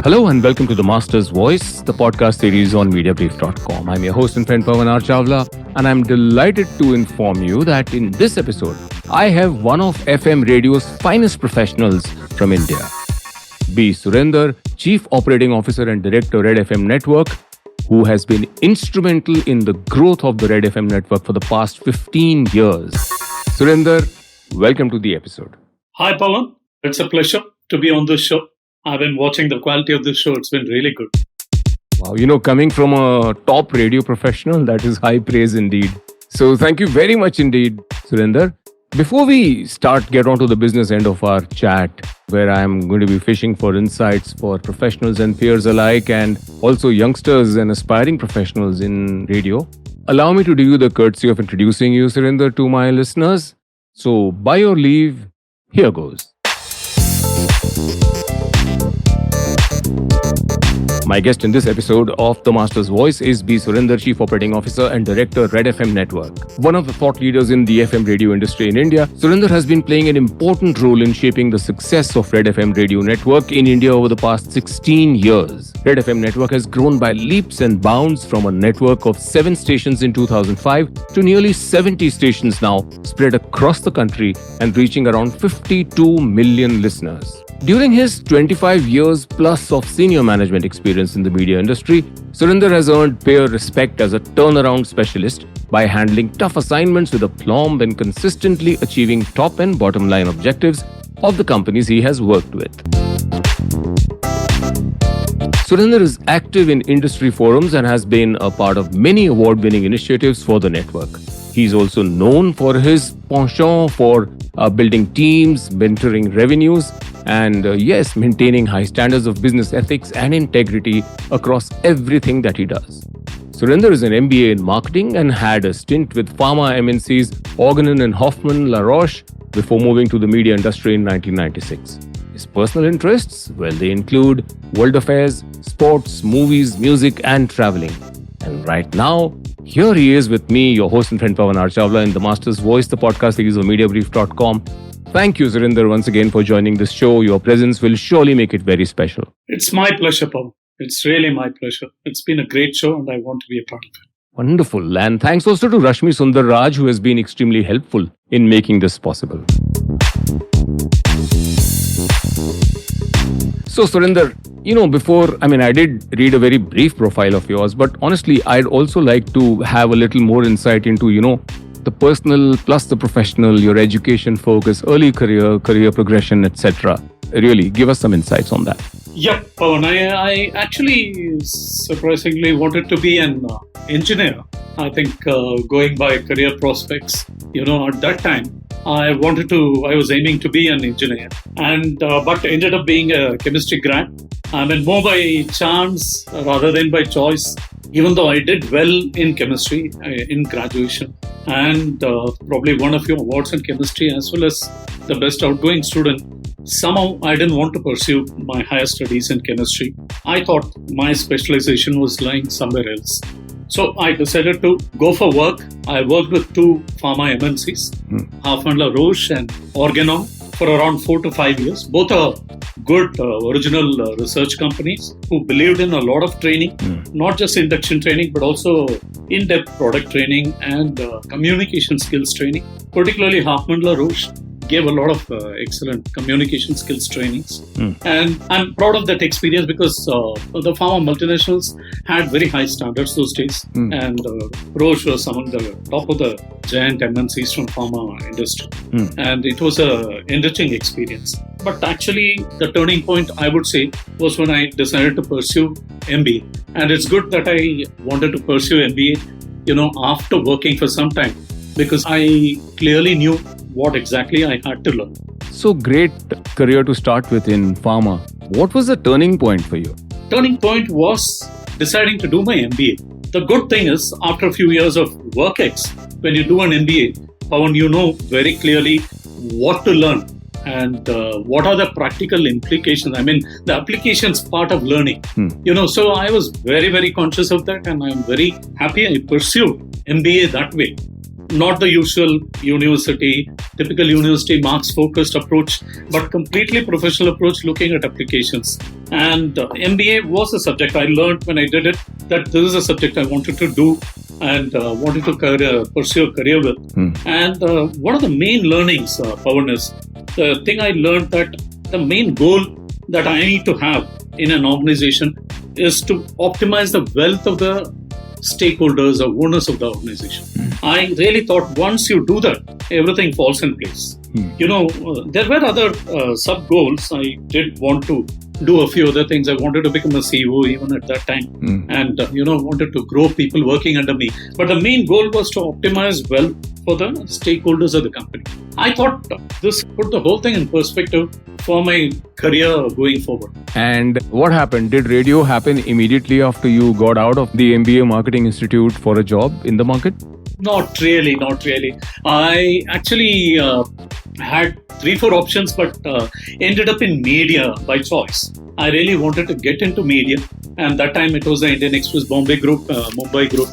Hello and welcome to The Master's Voice, the podcast series on Mediabrief.com. I'm your host and friend Pavan Chawla, and I'm delighted to inform you that in this episode, I have one of FM radio's finest professionals from India. B. Surendar, Chief Operating Officer and Director, Red FM Network, who has been instrumental in the growth of the Red FM network for the past 15 years. Surendar, welcome to the episode. Hi, Pavan. It's a pleasure to be on this show. I've been watching the quality of this show. It's been really good. Wow, coming from a top radio professional, that is high praise indeed. So thank you very much indeed, Surendar. Before we get on to the business end of our chat, where I'm going to be fishing for insights for professionals and peers alike, and also youngsters and aspiring professionals in radio, allow me to do you the courtesy of introducing you, Surendar, to my listeners. So, by your leave, here goes. My guest in this episode of The Master's Voice is B. Surendar, Chief Operating Officer and Director, Red FM Network. One of the thought leaders in the FM radio industry in India, Surendar has been playing an important role in shaping the success of Red FM radio network in India over the past 16 years. Red FM network has grown by leaps and bounds from a network of 7 stations in 2005 to nearly 70 stations now, spread across the country and reaching around 52 million listeners. During his 25 years plus of senior management experience in the media industry, Surendar has earned peer respect as a turnaround specialist by handling tough assignments with aplomb and consistently achieving top and bottom line objectives of the companies he has worked with. Surendar is active in industry forums and has been a part of many award-winning initiatives for the network. He's also known for his penchant for building teams, mentoring revenues, and maintaining high standards of business ethics and integrity across everything that he does. Surendar is an MBA in marketing and had a stint with pharma MNCs Organon and Hoffman La Roche before moving to the media industry in 1996. His personal interests, they include world affairs, sports, movies, music, and traveling. And right now, here he is with me, your host and friend Pavan Chawla in The Master's Voice, the podcast series of Mediabrief.com. Thank you, Surendar, once again for joining this show. Your presence will surely make it very special. It's my pleasure, Pavan. It's really my pleasure. It's been a great show and I want to be a part of it. Wonderful. And thanks also to Rashmi Sundar Raj, who has been extremely helpful in making this possible. So, Surendar, I did read a very brief profile of yours, but honestly, I'd also like to have a little more insight into, the personal plus the professional, your education focus, early career progression, etc. Really, give us some insights on that. Yeah, Pavan, I actually surprisingly wanted to be an engineer. I think going by career prospects, at that time, I was aiming to be an engineer, and but ended up being a chemistry grad. More by chance rather than by choice, even though I did well in chemistry in graduation and probably won a few awards in chemistry as well as the best outgoing student. Somehow I didn't want to pursue my higher studies in chemistry. I thought my specialization was lying somewhere else. So I decided to go for work. I worked with 2 pharma MNCs, Hoffman La Roche and Organon, for around 4 to 5 years. Both are good original research companies who believed in a lot of training, not just induction training, but also in-depth product training and communication skills training. Particularly Hoffman La Roche gave a lot of excellent communication skills trainings. And I'm proud of that experience because the pharma multinationals had very high standards those days. And Roche was among the top of the giant MNCs from pharma industry. And it was an enriching experience. But actually, the turning point, I would say, was when I decided to pursue MBA. And it's good that I wanted to pursue MBA, after working for some time, because I clearly knew what exactly I had to learn. So great career to start with in pharma. What was the turning point for you? Turning point was deciding to do my MBA. The good thing is, after a few years of work ex, when you do an MBA, Pavan, you know very clearly what to learn and what are the practical implications. The applications part of learning. So I was very, very conscious of that, and I'm very happy I pursued MBA that way. not the usual typical university marks focused approach, but completely professional approach looking at applications. And MBA was a subject I learned when I did it, that this is a subject I wanted to do and wanted to pursue a career with. And one of the main learnings, Pavan, is the thing I learned that the main goal that I need to have in an organization is to optimize the wealth of the stakeholders or owners of the organization. I really thought once you do that, everything falls in place. There were other sub goals. I did want to do a few other things. I wanted to become a COO even at that time, and wanted to grow people working under me. But the main goal was to optimize wealth for the stakeholders of the company. I thought this put the whole thing in perspective for my career going forward. And what happened? Did radio happen immediately after you got out of the MBA Marketing Institute for a job in the market? Not really. I actually had 3-4 options, but ended up in media by choice. I really wanted to get into media, and that time it was the Indian Express Mumbai Group,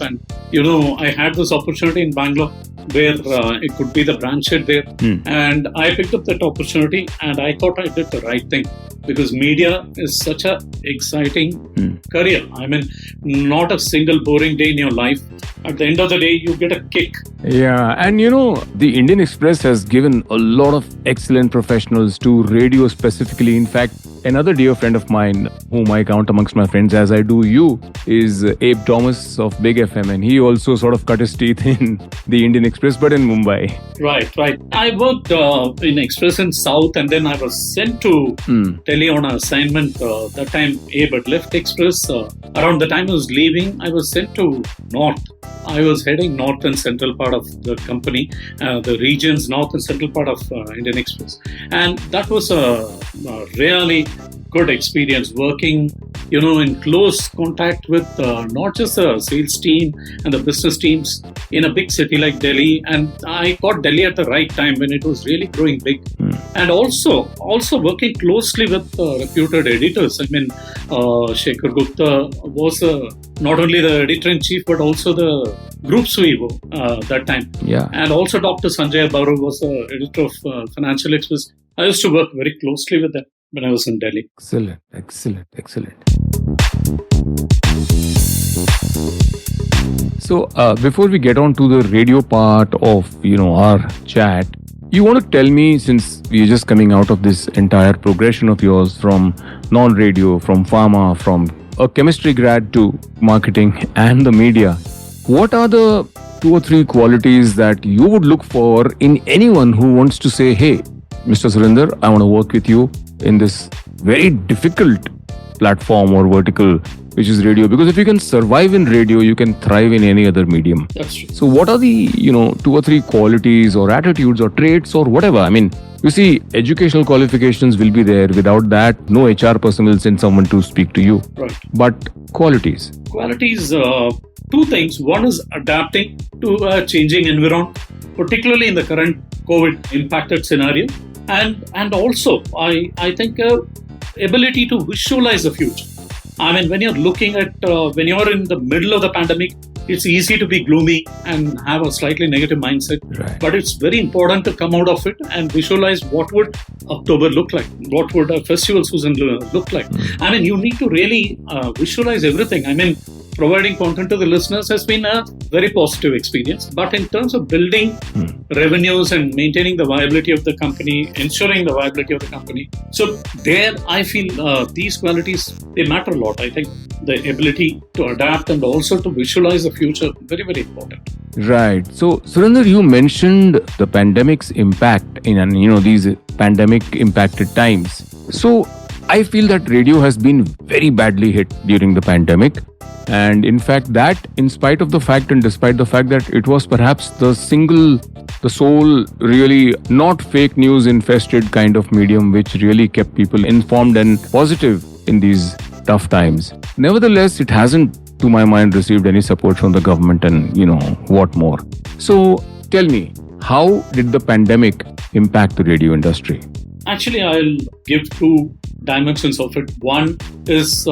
and I had this opportunity in Bangalore where it could be the branch head there, and I picked up that opportunity, and I thought I did the right thing because media is such a exciting career. I mean, not a single boring day in your life. At the end of the day, you get a kick. Yeah, and the Indian Express has given a lot of excellent professionals to radio specifically. In fact, another dear friend of mine, whom I count amongst my friends as I do you, is Abe Thomas of Big FM, and he also sort of cut his teeth in the Indian Express, but in Mumbai. Right. I worked in Express in South, and then I was sent to Delhi on an assignment. That time, Abe had left Express. Around the time I was leaving, I was sent to North. I was heading north and central part of the company, the regions north and central part of Indian Express. And that was a really good experience working, in close contact with not just the sales team and the business teams in a big city like Delhi. And I got Delhi at the right time when it was really growing big. And also working closely with reputed editors. I mean, Shekhar Gupta was not only the editor-in-chief, but also the group CEO that time. Yeah. And also Dr. Sanjay Baru was the editor of Financial Express. I used to work very closely with them when I was in Delhi. Excellent. So before we get on to the radio part of our chat, you want to tell me, since we're just coming out of this entire progression of yours from non-radio, from pharma, from a chemistry grad to marketing and the media, what are the 2 or 3 qualities that you would look for in anyone who wants to say, hey, Mr. Surendar, I want to work with you in this very difficult platform or vertical, which is radio? Because if you can survive in radio, you can thrive in any other medium. That's true. So what are the 2 or 3 qualities or attitudes or traits or whatever? I mean, you see, educational qualifications will be there. Without that, no HR person will send someone to speak to you. Right. But qualities. 2 things. One is adapting to a changing environment, particularly in the current COVID impacted scenario. And also, I think ability to visualize the future. I mean, when you're looking at, when you're in the middle of the pandemic, it's easy to be gloomy and have a slightly negative mindset. Right. But it's very important to come out of it and visualize what would October look like? What would a festival season look like? I mean, you need to really visualize everything. I mean, providing content to the listeners has been a very positive experience. But in terms of building revenues and maintaining the viability of the company, ensuring the viability of the company. So there, I feel these qualities, they matter a lot. I think the ability to adapt and also to visualize the future, very, very important. Right. So, Surendar, you mentioned the pandemic's impact in these pandemic impacted times. So, I feel that radio has been very badly hit during the pandemic. And in fact, that in spite of the fact and despite the fact that it was perhaps the sole really not fake news infested kind of medium which really kept people informed and positive in these tough times. Nevertheless, it hasn't, to my mind, received any support from the government and what more. So tell me, how did the pandemic impact the radio industry? Actually, I'll give 2 dimensions of it. One is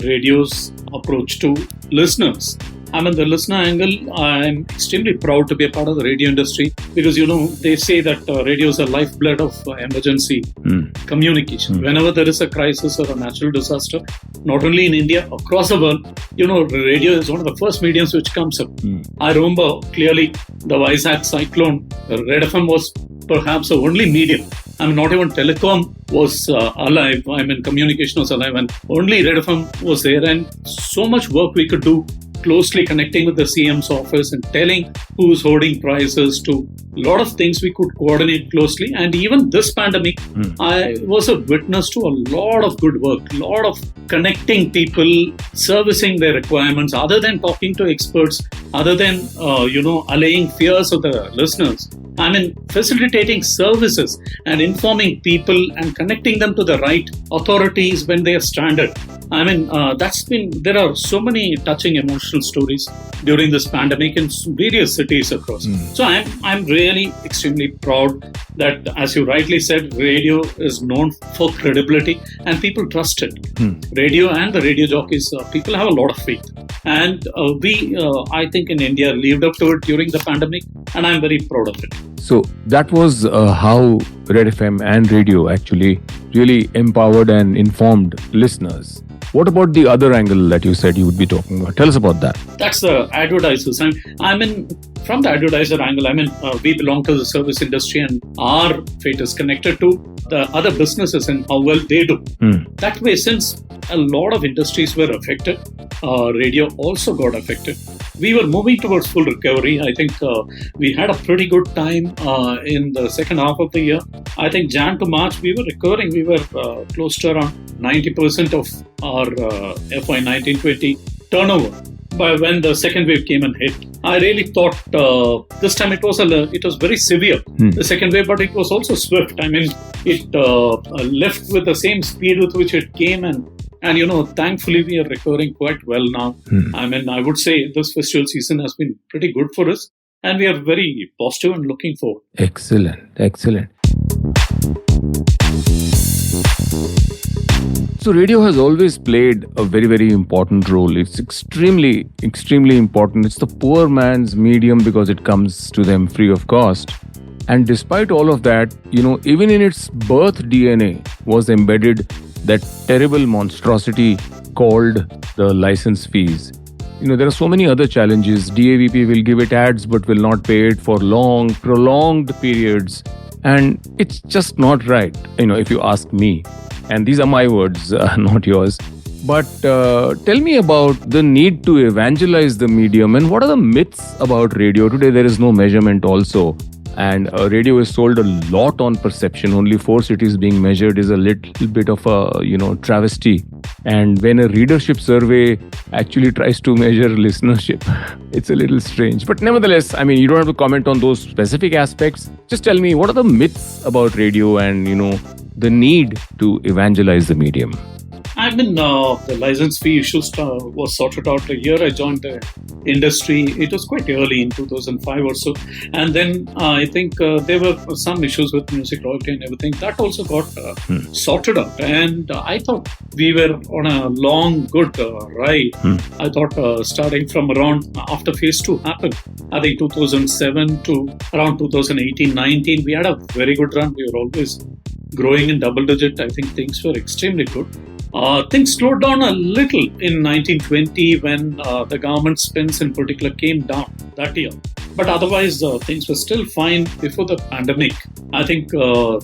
radio's approach to listeners. I'm in the listener angle. I'm extremely proud to be a part of the radio industry because, they say that radio is the lifeblood of emergency communication. Whenever there is a crisis or a natural disaster, not only in India, across the world, radio is one of the first mediums which comes up. I remember clearly the Vizag cyclone. Red FM was perhaps the only medium. Not even telecom was alive. Communication was alive, and only Red FM was there. And so much work we could do, closely connecting with the CM's office and telling who's holding prices to a lot of things we could coordinate closely. And even this pandemic, I was a witness to a lot of good work, a lot of connecting people, servicing their requirements, other than talking to experts, other than, allaying fears of the listeners. Facilitating services and informing people and connecting them to the right authorities when they are stranded. There are so many touching emotional stories during this pandemic in various cities across. So I'm really extremely proud that, as you rightly said, radio is known for credibility and people trust it. Radio and the radio jockeys, people have a lot of faith. And we, I think in India, lived up to it during the pandemic, and I'm very proud of it. So that was how Red FM and radio actually really empowered and informed listeners. What about the other angle that you said you would be talking about? Tell us about that. That's the advertisers. From the advertiser angle, we belong to the service industry and our fate is connected to the other businesses and how well they do. That way, since a lot of industries were affected, radio also got affected. We were moving towards full recovery. I think we had a pretty good time in the second half of the year. I think Jan to March, we were recovering. We were close to around 90% of our FY 1920 turnover. But when the second wave came and hit, I really thought this time it was very severe, the second wave, but it was also swift. It left with the same speed with which it came, and thankfully we are recovering quite well now. I would say this festival season has been pretty good for us, and we are very positive and looking forward. Excellent. So radio has always played a very, very important role. It's extremely, extremely important. It's the poor man's medium because it comes to them free of cost. And despite all of that, even in its birth DNA was embedded that terrible monstrosity called the license fees. There are so many other challenges. DAVP will give it ads but will not pay it for long, prolonged periods. And it's just not right, if you ask me. And these are my words, not yours. But tell me about the need to evangelize the medium and what are the myths about radio? Today there is no measurement also. And radio is sold a lot on perception. Only 4 cities being measured is a little bit of a, travesty. And when a readership survey actually tries to measure listenership, it's a little strange. But nevertheless, you don't have to comment on those specific aspects. Just tell me, what are the myths about radio and, the need to evangelize the medium? The license fee issue was sorted out a year I joined the industry. It was quite early in 2005 or so. And then I think there were some issues with music royalty and everything. That also got sorted out. And I thought we were on a long, good ride. I thought starting from around after phase 2 happened, I think 2007 to around 2018-19, we had a very good run. We were always growing in double digit. I think things were extremely good. Things slowed down a little in 1920 when the government spends in particular came down that year. But otherwise, things were still fine before the pandemic. I think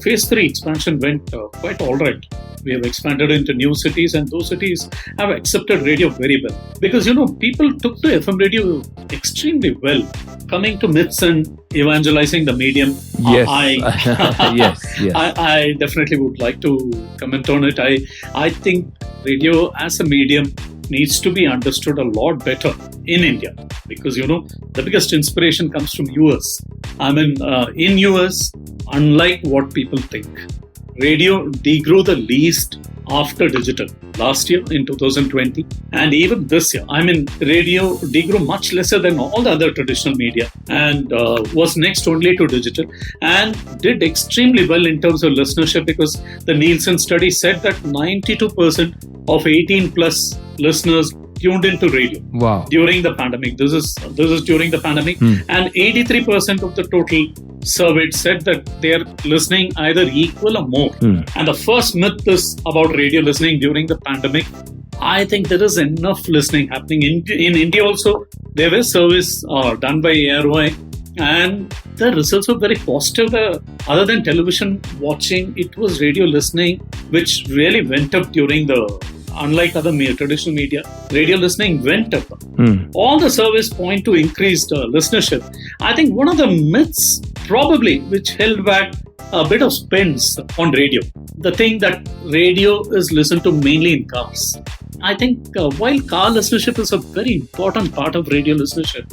phase 3 expansion went quite all right. We have expanded into new cities and those cities have accepted radio very well. Because, people took to FM radio extremely well. Coming to myths and evangelizing the medium, yes. I definitely would like to comment on it. I think radio as a medium needs to be understood a lot better in India because, the biggest inspiration comes from US. In US, unlike what people think, radio degrew the least after digital last year in 2020 and even this year. Radio degrew much lesser than all the other traditional media and was next only to digital and did extremely well in terms of listenership because the Nielsen study said that 92% of 18 plus listeners tuned into radio. Wow. During the pandemic. This is during the pandemic. And 83% of the total surveyed said that they're listening either equal or more. And the first myth is about radio listening during the pandemic. I think there is enough listening happening. In India also, there was surveys done by AROI, and the results were very positive. Other than television watching, it was radio listening, which really went up during unlike other traditional media, radio listening went up. All the surveys point to increased listenership. I think one of the myths probably which held back a bit of spends on radio, the thing that radio is listened to mainly in cars. I think while car listenership is a very important part of radio listenership,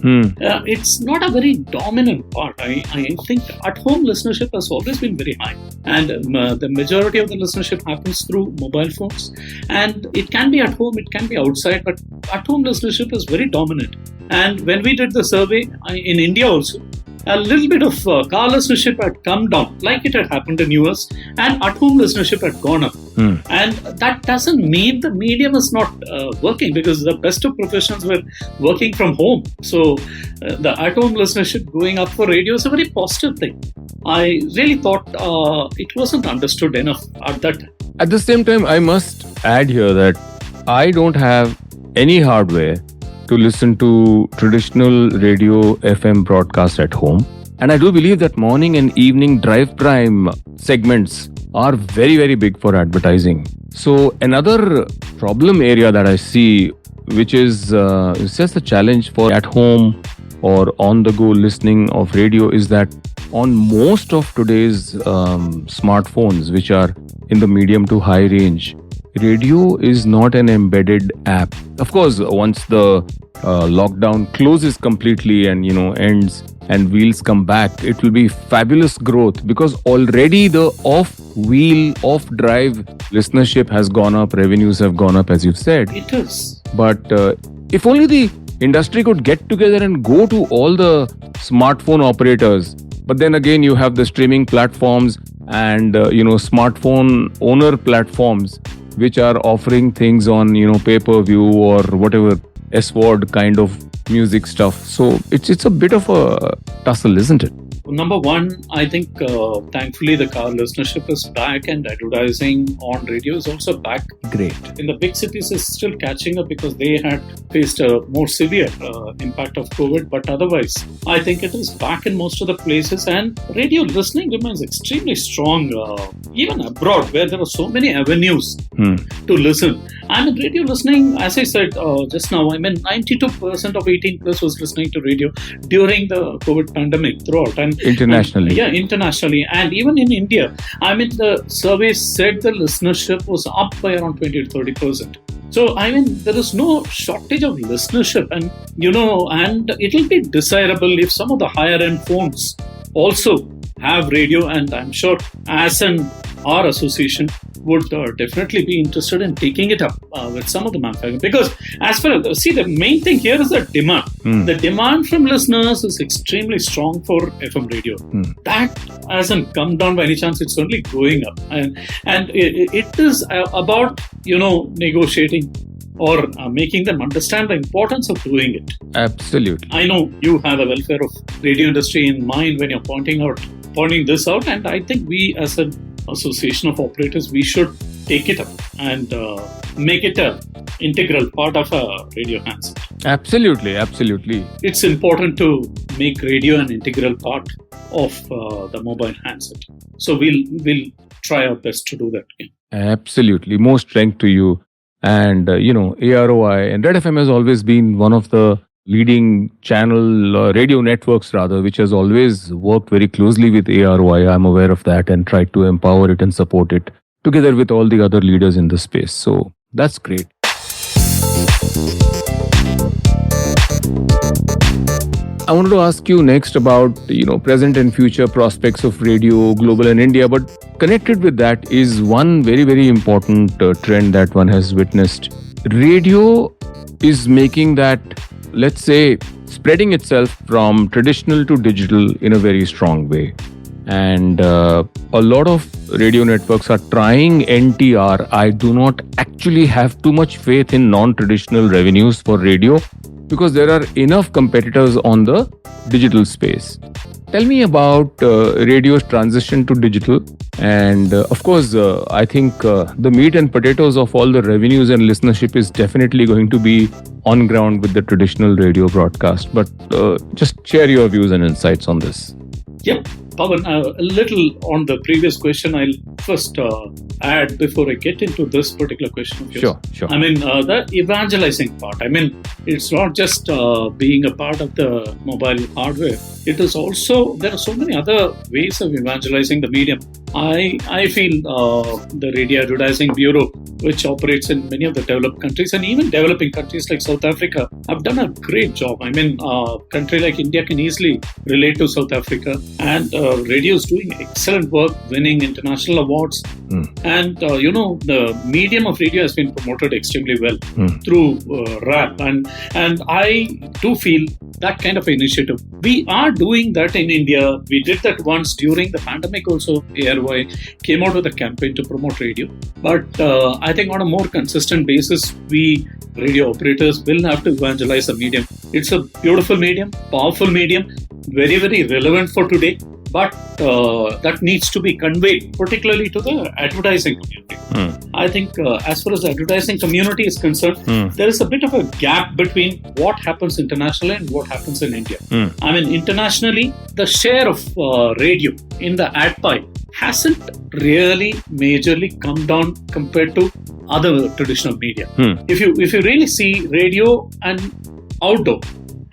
it's not a very dominant part. I think at-home listenership has always been very high. And the majority of the listenership happens through mobile phones. And it can be at home, it can be outside, but at-home listenership is very dominant. And when we did the survey in India also, a little bit of car listenership had come down, like it had happened in US, and at-home listenership had gone up. And that doesn't mean the medium is not working, because the best of professionals were working from home. So the at-home listenership going up for radio is a very positive thing. I really thought it wasn't understood enough at that time. At the same time, I must add here that I don't have any hardware to listen to traditional radio FM broadcast at home. And I do believe that morning and evening drive prime segments are very, very big for advertising. So another problem area that I see, which is just a challenge for at home or on the go listening of radio, is that on most of today's smartphones, which are in the medium to high range, radio is not an embedded app. Of course, once the lockdown closes completely and ends and wheels come back, it will be fabulous growth, because already the off-wheel, off-drive listenership has gone up, revenues have gone up, as you've said. It is. But if only the industry could get together and go to all the smartphone operators. But then again, you have the streaming platforms and smartphone owner platforms which are offering things on pay-per-view or whatever S-word kind of music stuff. So it's a bit of a tussle, isn't it? Number one, I think thankfully the car listenership is back, and advertising on radio is also back. Great. In the big cities, it's still catching up because they had faced a more severe impact of COVID. But otherwise, I think it is back in most of the places, and radio listening remains extremely strong, even abroad, where there are so many avenues to listen. And radio listening, as I said just now, 92% of 18 plus was listening to radio during the COVID pandemic throughout. And internationally. Internationally. And even in India, the survey said the listenership was up by around 20 to 30%. So, there is no shortage of listenership, and it will be desirable if some of the higher end phones also have radio, and I'm sure as our association would definitely be interested in taking it up with some of the manufacturers, because the main thing here is the demand. The demand from listeners is extremely strong for FM radio. That hasn't come down by any chance. It's only going up, and it is about negotiating or making them understand the importance of doing it. Absolutely. I know you have the welfare of radio industry in mind when you're pointing this out, and I think we as an association of operators, we should take it up and make it an integral part of a radio handset. Absolutely. It's important to make radio an integral part of the mobile handset. So we'll try our best to do that. Yeah. Absolutely. More strength to you. And, AROI and Red FM has always been one of the leading channel radio networks, which has always worked very closely with AROI. I'm aware of that and tried to empower it and support it together with all the other leaders in the space. So that's great. I wanted to ask you next about, present and future prospects of radio, global and India. But connected with that is one very, very important trend that one has witnessed. Radio is making that, let's say, spreading itself from traditional to digital in a very strong way. And a lot of radio networks are trying NTR. I do not actually have too much faith in non-traditional revenues for radio because there are enough competitors on the digital space. Tell me about radio's transition to digital. And of course, I think the meat and potatoes of all the revenues and listenership is definitely going to be on ground with the traditional radio broadcast. But just share your views and insights on this. Yep. Pavan, a little on the previous question, I'll first add before I get into this particular question of yours. Sure. I mean, the evangelizing part. I mean, it's not just being a part of the mobile hardware. It is also, there are so many other ways of evangelizing the medium. I feel the Radio Advertising Bureau, which operates in many of the developed countries and even developing countries like South Africa, have done a great job. I mean, a country like India can easily relate to South Africa, and radio is doing excellent work, winning international awards. And, the medium of radio has been promoted extremely well through rap. And I do feel that kind of initiative. We are doing that in India. We did that once during the pandemic also. ARY came out with a campaign to promote radio. But I think on a more consistent basis, we radio operators will have to evangelize the medium. It's a beautiful medium, powerful medium, very, very relevant for today. But that needs to be conveyed, particularly to the advertising community. I think as far as the advertising community is concerned, there is a bit of a gap between what happens internationally and what happens in India. I mean, internationally, the share of radio in the ad pie hasn't really majorly come down compared to other traditional media. If you really see, radio and outdoor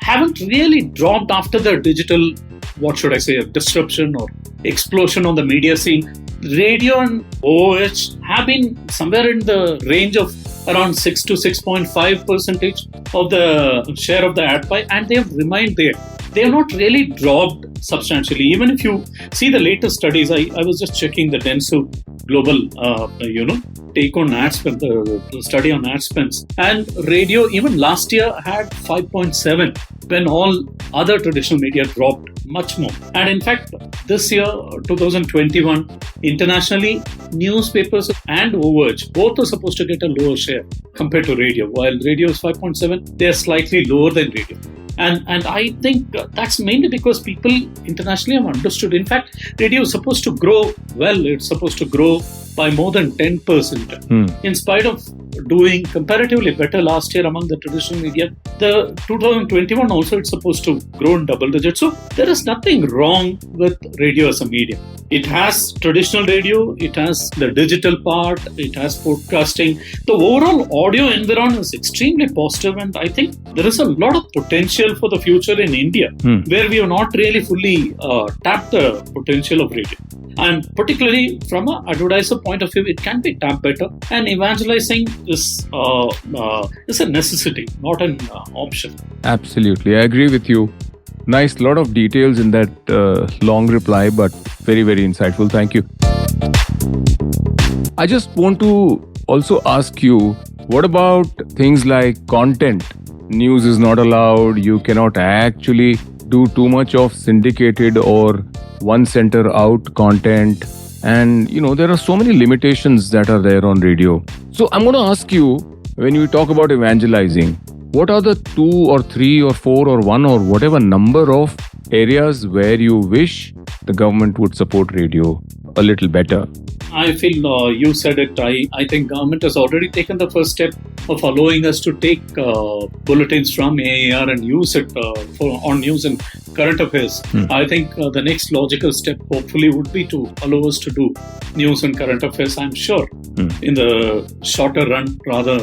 haven't really dropped after the digital, what should I say, a disruption or explosion on the media scene. Radio and OOH have been somewhere in the range of around 6 to 6.5% of the share of the ad pie, and they have remained there. They have not really dropped substantially. Even if you see the latest studies, I was just checking the Dentsu Global, take on ad spend, the study on ad spends. And radio, even last year, had 5.7 when all other traditional media dropped much more. And in fact, this year, 2021, internationally, newspapers and OOH, both are supposed to get a lower share compared to radio. While radio is 5.7, they are slightly lower than radio. And I think that's mainly because people internationally have understood. In fact, radio is supposed to grow well. It's supposed to grow by more than 10%. In spite of doing comparatively better last year among the traditional media, the 2021 also it's supposed to grow in double digits. So there is nothing wrong with radio as a medium. It has traditional radio, it has the digital part, it has podcasting. The overall audio environment is extremely positive, and I think there is a lot of potential for the future in India, where we have not really fully tapped the potential of radio. And particularly from an advertiser point of view, it can be tapped better. And evangelizing is a necessity, not an option. Absolutely. I agree with you. Nice, lot of details in that long reply, but very, very insightful. Thank you. I just want to also ask you, what about things like content? News is not allowed. You cannot actually do too much of syndicated or one center out content. And, there are so many limitations that are there on radio. So I'm going to ask you, when you talk about evangelizing, what are the 2 or 3 or 4 or 1 or whatever number of areas where you wish the government would support radio a little better? I feel you said it. I think government has already taken the first step of allowing us to take bulletins from AAR and use it on news and current affairs. I think the next logical step hopefully would be to allow us to do news and current affairs, I'm sure, in the shorter run rather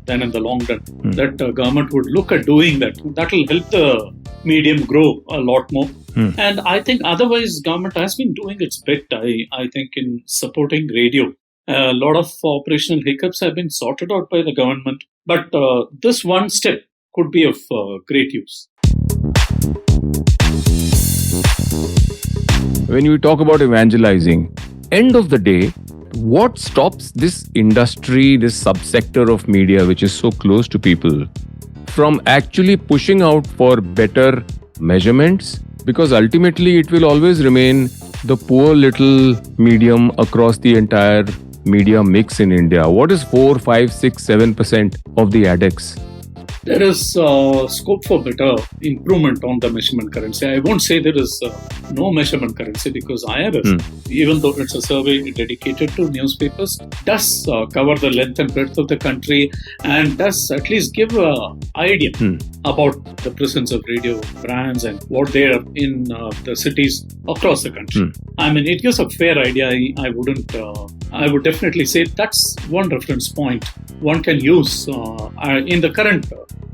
than in the long run. That government would look at doing that. That will help the medium grow a lot more. And I think otherwise government has been doing its bit, I think, in supporting radio. A lot of operational hiccups have been sorted out by the government. But this one step could be of great use. When you talk about evangelizing, end of the day, what stops this industry, this subsector of media, which is so close to people, from actually pushing out for better measurements? Because ultimately it will always remain the poor little medium across the entire media mix in India? What is 4, 5, 6, 7% of the ADEX? There is scope for better improvement on the measurement currency. I won't say there is no measurement currency, because IRS, even though it's a survey dedicated to newspapers, does cover the length and breadth of the country and does at least give an idea about the presence of radio brands and what they are in the cities across the country. I mean, it gives a fair idea. I would definitely say that's one reference point one can use in the current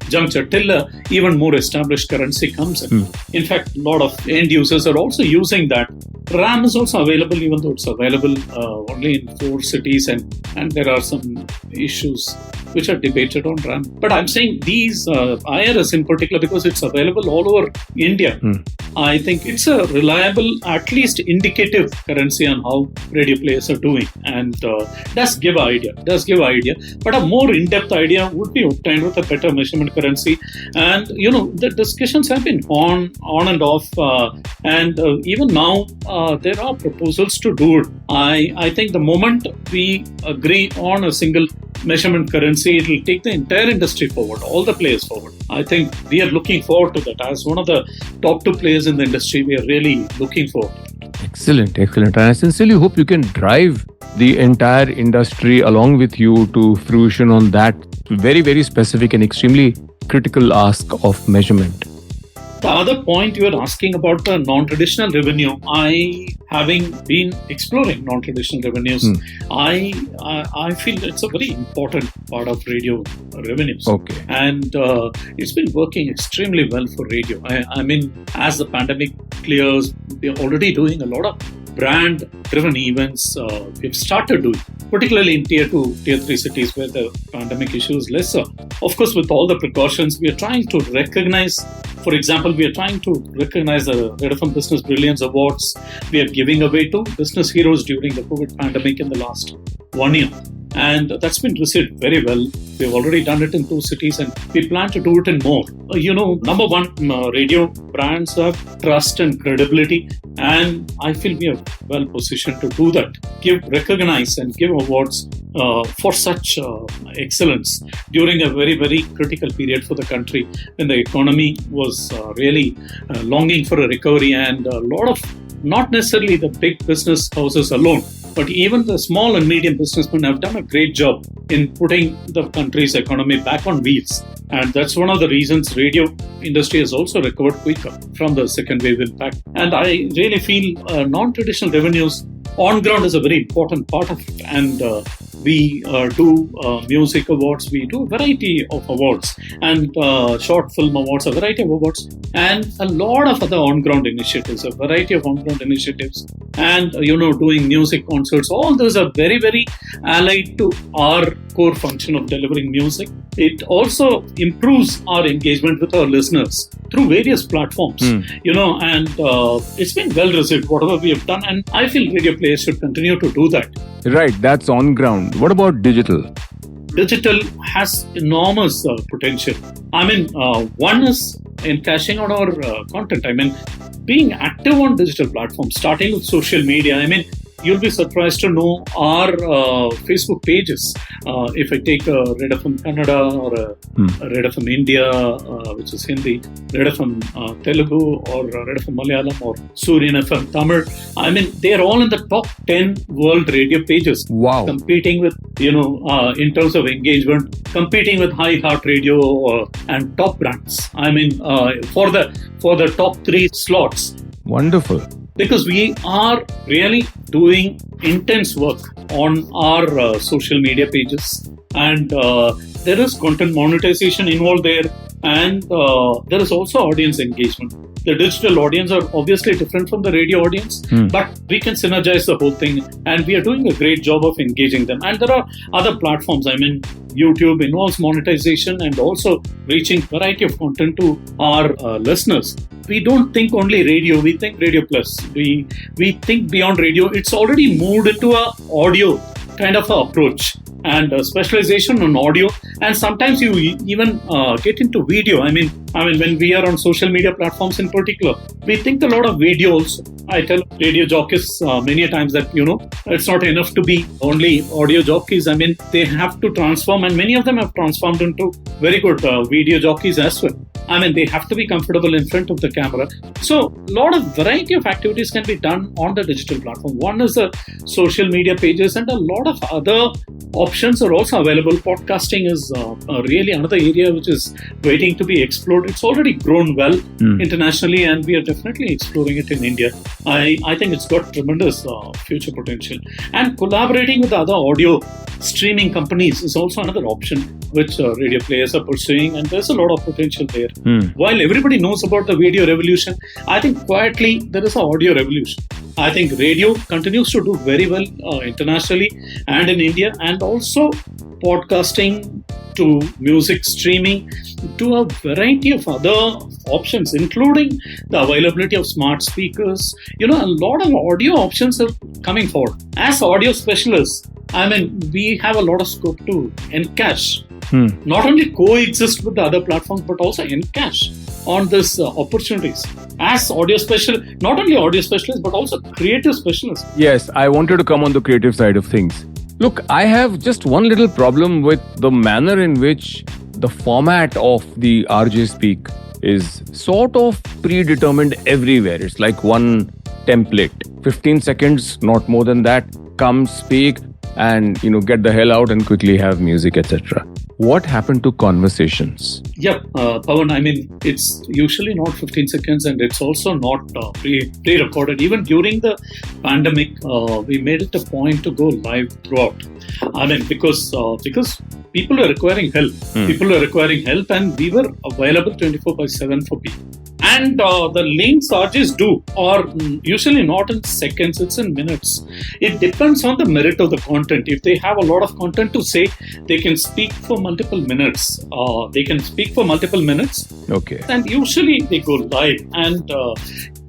juncture till even more established currency comes in. In fact, a lot of end users are also using that. RAM is also available, even though it's available only in 4 cities, and there are some issues which are debated on RAM. But I'm saying these IRS in particular, because it's available all over India, I think it's a reliable, at least indicative currency on how radio players are doing, and does give idea. But a more in-depth idea would be obtained with a better measurement currency. And the discussions have been on and off, and even now there are proposals to do it. I think the moment we agree on a single measurement currency, it will take the entire industry forward, all the players forward. I think we are looking forward to that. As one of the top 2 players in the industry, we are really looking forward. Excellent. And I sincerely hope you can drive the entire industry along with you to fruition on that very, very specific and extremely critical ask of measurement. The other point you were asking about the non-traditional revenue, having been exploring non-traditional revenues, I feel it's a very important part of radio revenues. Okay. And it's been working extremely well for radio. I mean, as the pandemic clears, we're already doing a lot of brand-driven events. We've started doing, particularly in Tier 2, Tier 3 cities where the pandemic issue is lesser. Of course, with all the precautions, we are trying to recognize, for example, we are trying to recognize the Red FM Business Brilliance Awards we are giving away to business heroes during the COVID pandemic in the last 1 year. And that's been received very well. We've already done it in 2 cities, and we plan to do it in more. Number one, radio brands have trust and credibility, and I feel we are well positioned to do that. Recognize and give awards for such excellence during a very, very critical period for the country when the economy was really longing for a recovery, and a lot of, not necessarily the big business houses alone, but even the small and medium businessmen have done a great job in putting the country's economy back on wheels. And that's one of the reasons radio industry has also recovered quicker from the second wave impact. And I really feel non-traditional revenues on ground is a very important part of it. And we do music awards, we do a variety of awards, and short film awards, a variety of awards, and a lot of other on-ground initiatives, and doing music concerts. All those are very, very allied to our core function of delivering music. It also improves our engagement with our listeners through various platforms, and it's been well received, whatever we have done, and I feel radio players should continue to do that. Right, that's on ground. What about digital? Digital has enormous potential. I mean, one is in cashing on our content. I mean, being active on digital platforms, starting with social media. I mean, you'll be surprised to know our Facebook pages. If I take Red FM Kannada or Red FM India, which is Hindi, Red FM Telugu, or Red FM Malayalam, or Surendar FM Tamil, I mean, they are all in the top 10 world radio pages. Wow. Competing with, in terms of engagement, competing with iHeartRadio and top brands. I mean, for the top 3 slots. Wonderful. Because we are really doing intense work on our social media pages, and there is content monetization involved there, and there is also audience engagement. The digital audience are obviously different from the radio audience, but we can synergize the whole thing, and we are doing a great job of engaging them. And there are other platforms. I mean, YouTube involves monetization and also reaching variety of content to our listeners. We don't think only radio, we think radio plus. We think beyond radio. It's already moved into a audio kind of a approach. and specialization on audio, and sometimes you even get into video. I mean, when we are on social media platforms in particular, we think a lot of video also. I tell radio jockeys many a times that, it's not enough to be only audio jockeys. I mean, they have to transform, and many of them have transformed into very good video jockeys as well. I mean, they have to be comfortable in front of the camera. So, a lot of variety of activities can be done on the digital platform. One is the social media pages, and a lot of other options are also available. Podcasting is really another area which is waiting to be explored. It's already grown well internationally, and we are definitely exploring it in India. I think it's got tremendous future potential. And collaborating with other audio streaming companies is also another option which radio players are pursuing, and there's a lot of potential there. While everybody knows about the video revolution, I think quietly there is an audio revolution. I think radio continues to do very well internationally and in India, and also podcasting to music streaming to a variety of other options, including the availability of smart speakers. A lot of audio options are coming forward. As audio specialists, I mean, we have a lot of scope to encash, not only coexist with the other platforms, but also encash on these opportunities as audio specialists, not only audio specialists, but also creative specialists. Yes, I wanted to come on the creative side of things. Look, I have just one little problem with the manner in which the format of the RJ Speak is sort of predetermined everywhere. It's like one template, 15 seconds, not more than that. Come, speak, and get the hell out and quickly have music, etc. What happened to conversations? Yeah, Pavan, I mean, it's usually not 15 seconds, and it's also not pre-recorded. Even during the pandemic, we made it a point to go live throughout. I mean, because people are requiring help. People are requiring help, and we were available 24/7 for people. And the links RJs do are usually not in seconds, it's in minutes. It depends on the merit of the content. If they have a lot of content to say, they can speak for multiple minutes. Okay. And usually they go live. And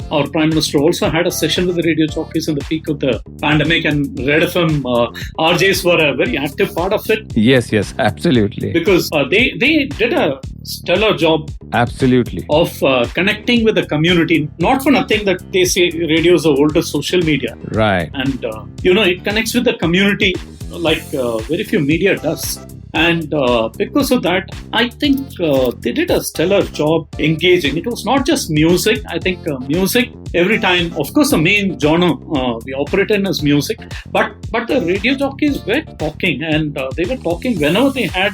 our Prime Minister also had a session with the radio jockeys in the peak of the pandemic, and Red FM RJs were a very active part of it. Yes, absolutely. Because they did a stellar job. Absolutely. Of connecting with the community. Not for nothing that they say radio is the oldest social media. Right. And, it connects with the community like very few media does. And because of that, I think they did a stellar job engaging. It was not just music. I think music, every time, of course, the main genre we operate in is music. But the radio jockeys were talking, and they were talking whenever they had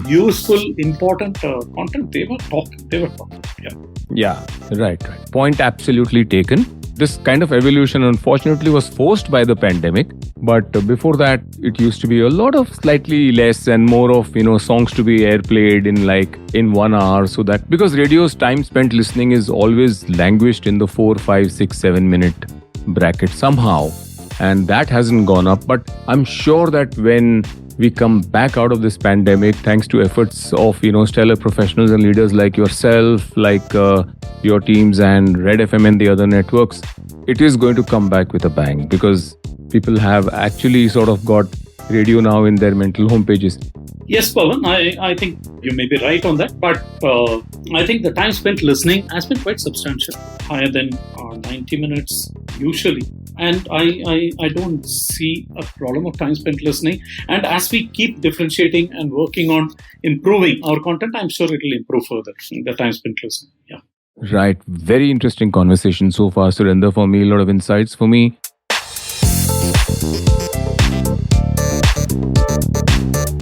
useful, important content. They were talking. Yeah, right. Point absolutely taken. This kind of evolution, unfortunately, was forced by the pandemic. But before that, it used to be a lot of slightly less and more of, songs to be airplayed in 1 hour. So that, because radio's time spent listening is always languished in the 4, 5, 6, 7 minute bracket somehow. And that hasn't gone up. But I'm sure that when we come back out of this pandemic, thanks to efforts of, stellar professionals and leaders like yourself, like your teams and Red FM and the other networks, it is going to come back with a bang, because people have actually sort of got radio now in their mental homepages. Yes, Pavan, I think you may be right on that, but I think the time spent listening has been quite substantial, higher than 90 minutes usually. And I don't see a problem of time spent listening. And as we keep differentiating and working on improving our content, I'm sure it will improve further, the time spent listening. Yeah. Right. Very interesting conversation so far, Surendar, for me. A lot of insights for me.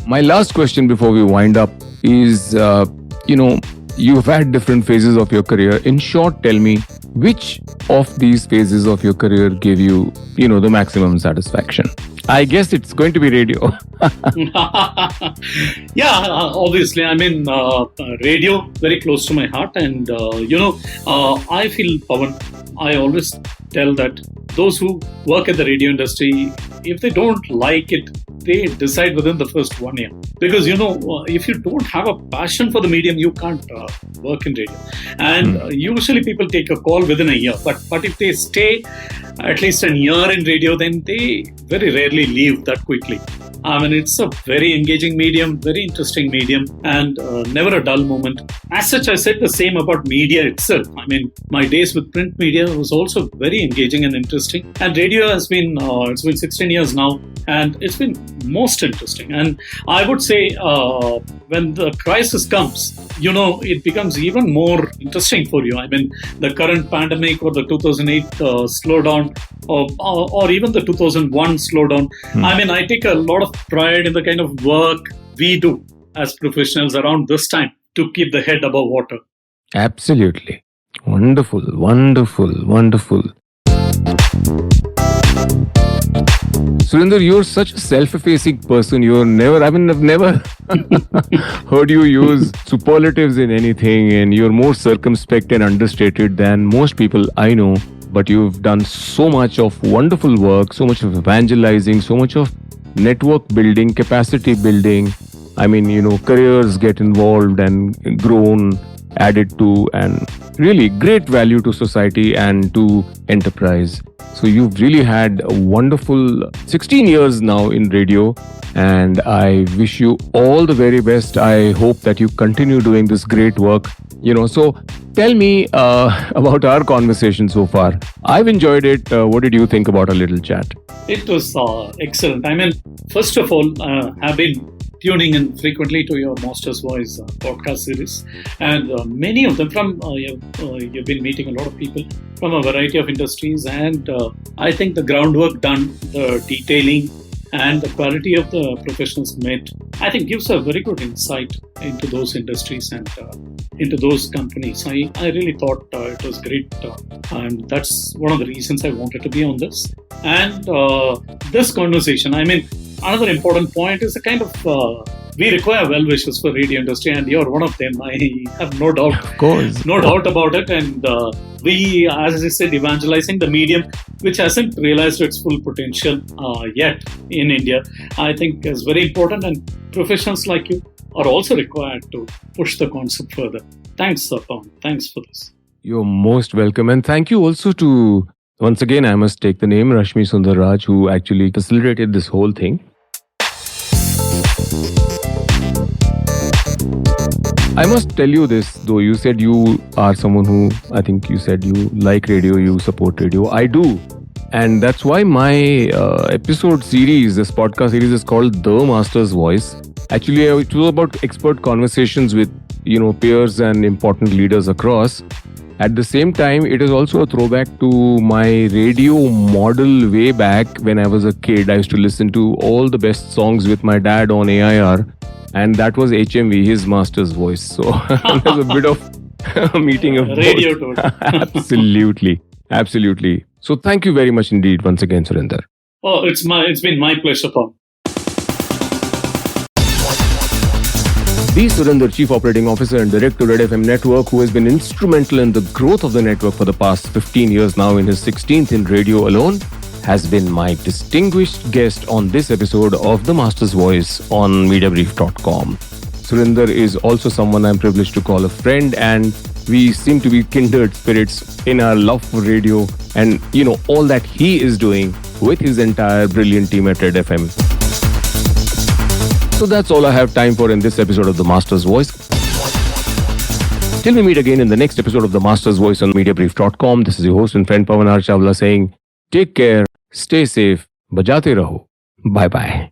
My last question before we wind up is, you've had different phases of your career. In short, tell me, which of these phases of your career gave you, the maximum satisfaction? I guess it's going to be radio. Yeah, obviously. I mean, radio, very close to my heart. And, I feel, Pavan, I always tell that those who work at the radio industry, if they don't like it, they decide within the first 1 year. Because, if you don't have a passion for the medium, you can't work in radio. And usually people take a call within a year. But if they stay at least a year in radio, then they very rarely leave that quickly. I mean, it's a very engaging medium, very interesting medium, and never a dull moment. As such, I said the same about media itself. I mean, my days with print media was also very engaging and interesting. And radio has been, it's been 16 years now, and it's been most interesting. And I would say when the crisis comes, it becomes even more interesting for you. I mean, the current pandemic or the 2008 slowdown or even the 2001 slowdown. I mean, I take a lot of pride in the kind of work we do as professionals around this time to keep the head above water. Absolutely. Wonderful, wonderful, wonderful. Surendar, you're such a self-effacing person. I've never heard you use superlatives in anything, and you're more circumspect and understated than most people I know. But you've done so much of wonderful work, so much of evangelizing, so much of network building, capacity building. I mean, careers get involved and grown, added to, and really great value to society and to enterprise. So you've really had a wonderful 16 years now in radio, and I wish you all the very best. I hope that you continue doing this great work. So tell me about our conversation so far. I've enjoyed it. What did you think about our little chat? It was excellent. I mean, first of all, I've been tuning in frequently to your Master's Voice podcast series, and many of them you've been meeting a lot of people from a variety of industries, and I think the groundwork done, the detailing and the quality of the professionals met, I think gives a very good insight into those industries and into those companies. I really thought it was great, and that's one of the reasons I wanted to be on this. And this conversation, I mean, another important point is a kind of we require well wishers for radio industry, and you're one of them. I have no doubt, of course, no doubt about it. And we, as I said, evangelizing the medium, which hasn't realized its full potential yet in India, I think is very important. And professionals like you are also required to push the concept further. Thanks, Pavan. Thanks for this. You're most welcome, and thank you also to, once again, I must take the name Rashmi Sundarraj, who actually facilitated this whole thing. I must tell you this, though. You said you are someone who, I think you said you like radio, you support radio. I do. And that's why my episode series, this podcast series, is called The Master's Voice. Actually, it was about expert conversations with, peers and important leaders across. At the same time, it is also a throwback to my radio model way back when I was a kid. I used to listen to all the best songs with my dad on AIR. And that was HMV, his master's voice. So there's a bit of a meeting of radio both. Absolutely. Absolutely. So thank you very much indeed once again, Surendar. Oh, it's been my pleasure, Pavan. The Surendar, Chief Operating Officer and Director, Red FM Network, who has been instrumental in the growth of the network for the past 15 years now, in his 16th in radio alone, has been my distinguished guest on this episode of The Master's Voice on Mediabrief.com. Surendar is also someone I'm privileged to call a friend, and we seem to be kindred spirits in our love for radio and, all that he is doing with his entire brilliant team at Red FM. So that's all I have time for in this episode of The Master's Voice. Till we meet again in the next episode of The Master's Voice on Mediabrief.com, this is your host and friend Pavan Chawla saying, take care, stay safe, bajate raho. Bye-bye.